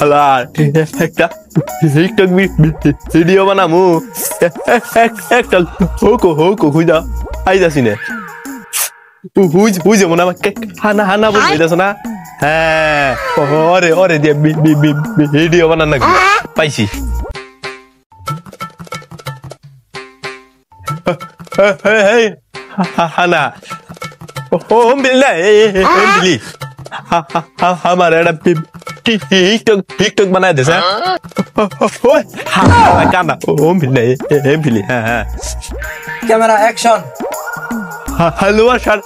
শালা একটা TikTok video বানামু একটা হোকো খুঁজা আইতাছি না হুইজ মনে আমাকে হানা হানা বলতেছ না হ্যাঁ ওরে দিয়ে ভিডিও বানান নাকি পাইছি হানা ও বিল্লা বিলি আমার একটা টিকটক বানায় দিছে কানা ও বিল্লা বিলি হ্যাঁ ক্যামেরা অ্যাকশন হ্যালো স্যার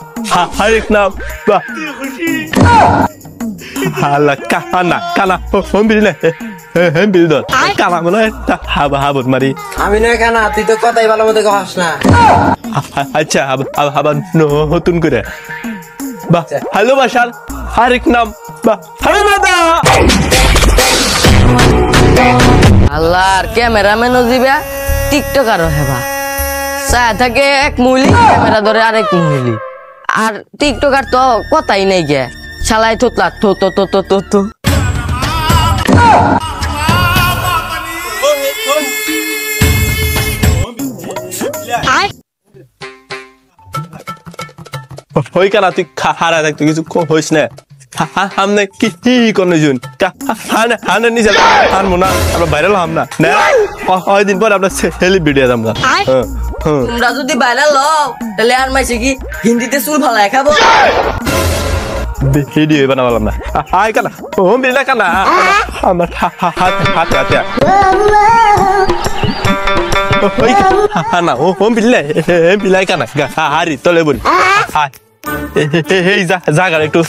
হারিক নাম হালা কানা হোম বিল হেম বিল দর কানা মনে হাবত মারি আমি নয় কানা তুই তো কথাই ভালো মতো কস না আচ্ছা হাবার নতুন করে বাহ হ্যালো স্যার হারিক নাম বাহ হ্যালো দাদা আল্লাহর ক্যামেরাম্যানও দিবা টিকটকারও হেবা চা থাকে এক মহিলি ক্যামেরা ধরে আরেক মহিলি আর টিকটকার তো কথাই নেই গে শালাই থোতলা তো ওই কানা তুই হারা থাকতো কিছু হইস না हमने কি করনে জুন হানে নিছে আর মোনা আমরা ভাইরাল হম না ওই দিন পর আমরা সেলিব্রিটি হলাম না তোমরা যদি ভাইরাল হও তাহলে আর মাইছে কি হিন্দিতে চুল ফালায় খাবো ভিডিও বানাবলাম না আই কানা হোম বিল কানা আমার হাতে ওই কানা হোম বিল কানা হারি তলে বল এই জায়গার একটু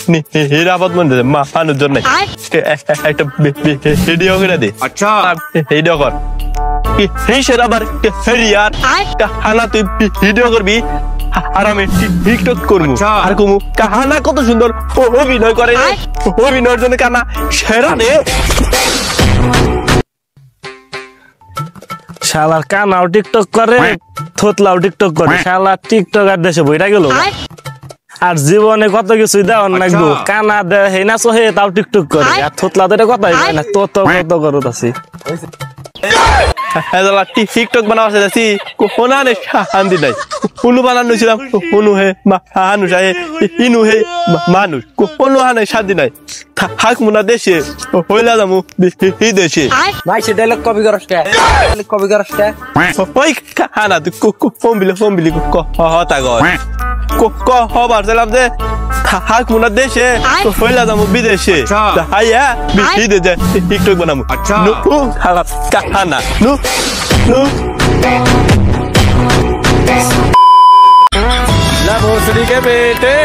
নিরাপদ মনে মানুষজন নাই একটা ভিডিও করে দে আচ্ছা ভিডিও কর এই সেরা আবার হেরিয়ার কাহানা তুই ভিডিও করবি আর আমি টিকটক করবো আর কমু কাহানা কত সুন্দর অভিনয় করে অভিনয়ের জন্য কানা সেরা রে শালার কানাও টিকটক করে থোতলাও টিকটক করে শালা টিকটক আর দেশে বইটা গেল আর জীবনে কত কিছু দেওয়ার নাকবো কানা দেহে না সহে তাও টিকটক করে আর থোতলা তো কথাই হয় না কত করত আছি টিকটক বানাওয়া যাচ্ছি কোনা নে শান্তি নাই কোনো বানানো ছিলাম কোনো হে মানুষ আহে ইনু হে মানুষ কোনো হানে শান্তি নাই থাক মোনা দেশে হইলা যাবো দেশে ভাই সে ডায়লগ কপি করস কে ওই কানা তুই ফোন বিলি কথা কয় হবার চাইলাম যে থাক মোনা দেশে হইলা যাবো বিদেশে হাইয়া বিদেশে টিকটক বানাবো কানা La voz de que vete,